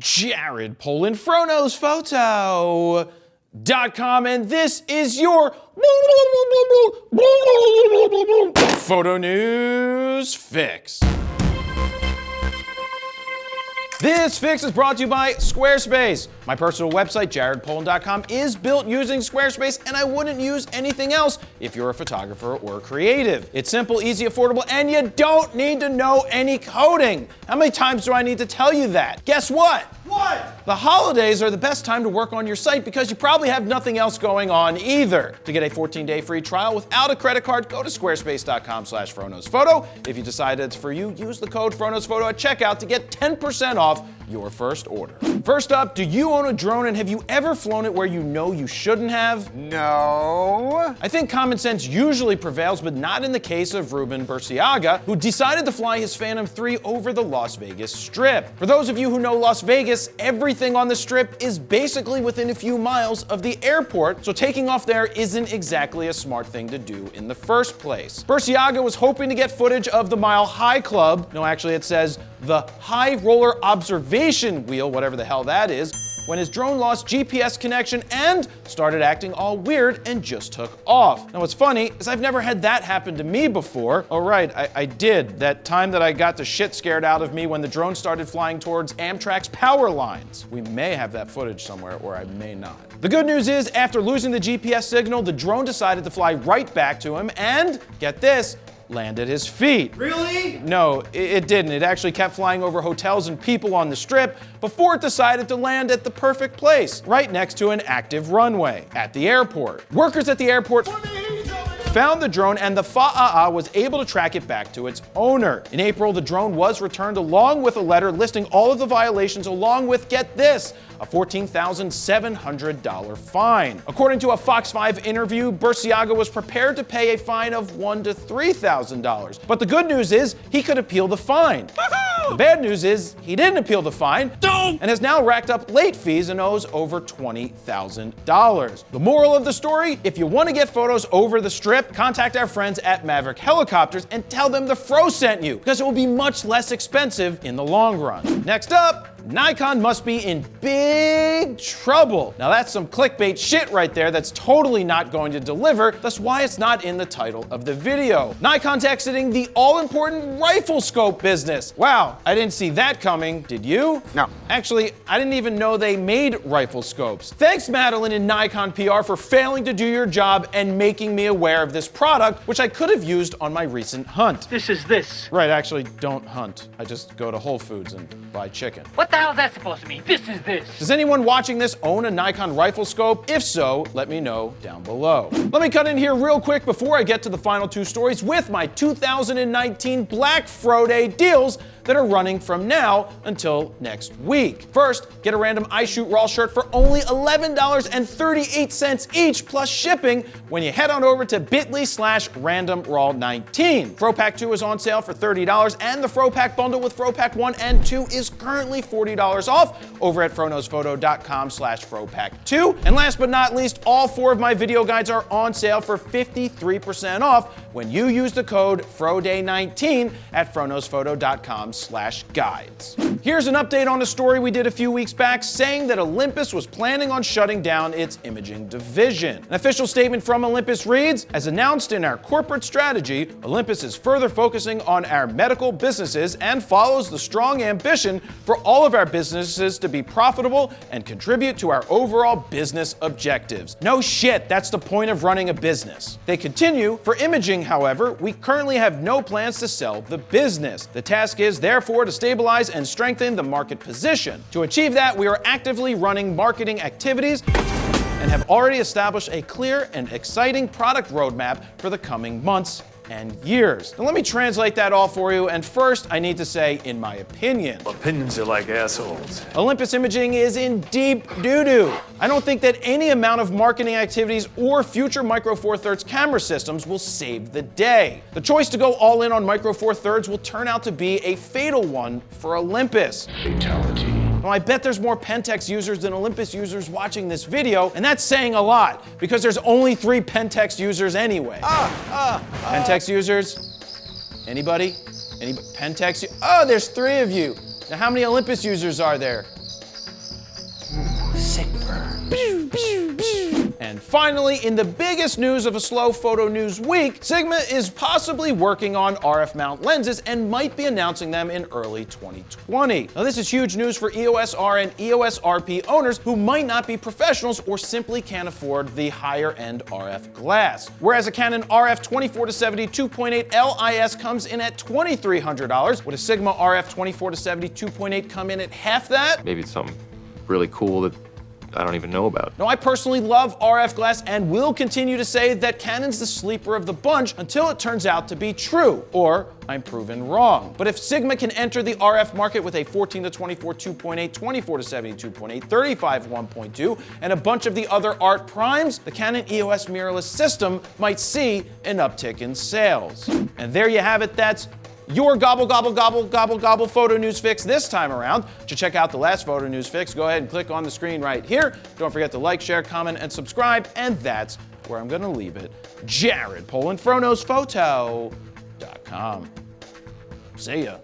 Jared Polin, FroKnowsPhoto.com, and this is your photo news fix. This fix is brought to you by Squarespace. My personal website, jaredpolin.com, is built using Squarespace, and I wouldn't use anything else if you're a photographer or creative. It's simple, easy, affordable, and you don't need to know any coding. How many times do I need to tell you that? Guess what? What? The holidays are the best time to work on your site because you probably have nothing else going on either. To get a 14-day free trial without a credit card, go to squarespace.com/FroKnowsPhoto. If you decide it's for you, use the code FroKnowsPhoto at checkout to get 10% off your first order. First up, do you own a drone and have you ever flown it where you know you shouldn't have? No. I think common sense usually prevails, but not in the case of Ruben Burciaga, who decided to fly his Phantom 3 over the Las Vegas Strip. For those of you who know Las Vegas, everything on the Strip is basically within a few miles of the airport, so taking off there isn't exactly a smart thing to do in the first place. Burciaga was hoping to get footage of the Mile High Club. No, actually it says the High Roller Observation Wheel, whatever the hell that is, when his drone lost GPS connection and started acting all weird and just took off. Now what's funny is I've never had that happen to me before. Oh right, I did. That time that I got the shit scared out of me when the drone started flying towards Amtrak's power lines. We may have that footage somewhere, or I may not. The good news is, after losing the GPS signal, the drone decided to fly right back to him and, get this, land at his feet. Really? No, it didn't. It actually kept flying over hotels and people on the Strip before it decided to land at the perfect place, right next to an active runway at the airport. Workers at the airport found the drone, and the FAA was able to track it back to its owner. In April, the drone was returned along with a letter listing all of the violations, along with, get this, a $14,700 fine. According to a Fox 5 interview, Burciaga was prepared to pay a fine of $1,000 to $3,000. But the good news is he could appeal the fine. The bad news is he didn't appeal the fine and has now racked up late fees and owes over $20,000. The moral of the story, if you want to get photos over the Strip, contact our friends at Maverick Helicopters and tell them the Fro sent you, because it will be much less expensive in the long run. Next up, Nikon must be in big trouble. Now that's some clickbait shit right there that's totally not going to deliver, that's why it's not in the title of the video. Nikon's exiting the all-important rifle scope business. Wow, I didn't see that coming, did you? No. Actually, I didn't even know they made rifle scopes. Thanks, Madeline and Nikon PR, for failing to do your job and making me aware of this product, which I could have used on my recent hunt. This is this. Right, actually, don't hunt. I just go to Whole Foods and buy chicken. What the hell is that supposed to mean? This is this. Does anyone watching this own a Nikon rifle scope? If so, let me know down below. Let me cut in here real quick before I get to the final two stories with my 2019 BlackFroDay deals that are running from now until next week. First, get a random I Shoot Raw shirt for only $11.38 each plus shipping when you head on over to bit.ly/randomraw19. FroPack 2 is on sale for $30 and the FroPackBundle with FroPack 1 and 2 is currently $40 off over at FroKnowsPhoto.com/FroPack2. And last but not least, all 4 of my video guides are on sale for 53% off when you use the code FroDay19 at FroKnowsPhoto.com/guides. Here's an update on a story we did a few weeks back saying that Olympus was planning on shutting down its imaging division. An official statement from Olympus reads, as announced in our corporate strategy, Olympus is further focusing on our medical businesses and follows the strong ambition for all of our businesses to be profitable and contribute to our overall business objectives. No shit, that's the point of running a business. They continue, for imaging, however, we currently have no plans to sell the business. The task is therefore to stabilize and strengthen the market position. To achieve that, we are actively running marketing activities and have already established a clear and exciting product roadmap for the coming months and years. Now let me translate that all for you, and first I need to say, in my opinion, opinions are like assholes. Olympus Imaging is in deep doo-doo. I don't think that any amount of marketing activities or future Micro Four Thirds camera systems will save the day. The choice to go all in on Micro Four Thirds will turn out to be a fatal one for Olympus. Fatality. Now, I bet there's more Pentax users than Olympus users watching this video, and that's saying a lot, because there's only 3 Pentax users anyway. Pentax users? Anybody? Pentax? Oh, there's 3 of you. Now, how many Olympus users are there? Sick burn. And finally, in the biggest news of a slow photo news week, Sigma is possibly working on RF mount lenses and might be announcing them in early 2020. Now this is huge news for EOS R and EOS RP owners who might not be professionals or simply can't afford the higher end RF glass. Whereas a Canon RF 24-70 2.8 LIS comes in at $2,300, would a Sigma RF 24-70 2.8 come in at half that? Maybe it's something really cool that I don't even know about. Now, I personally love RF glass and will continue to say that Canon's the sleeper of the bunch until it turns out to be true, or I'm proven wrong. But if Sigma can enter the RF market with a 14-24 2.8, 24-70 2.8, 35 1.2, and a bunch of the other art primes, the Canon EOS mirrorless system might see an uptick in sales. And there you have it. That's your gobble, gobble, gobble, gobble, gobble photo news fix this time around. To check out the last photo news fix, go ahead and click on the screen right here. Don't forget to like, share, comment, and subscribe. And that's where I'm going to leave it. Jared Polin, FroKnowsPhoto.com. See ya.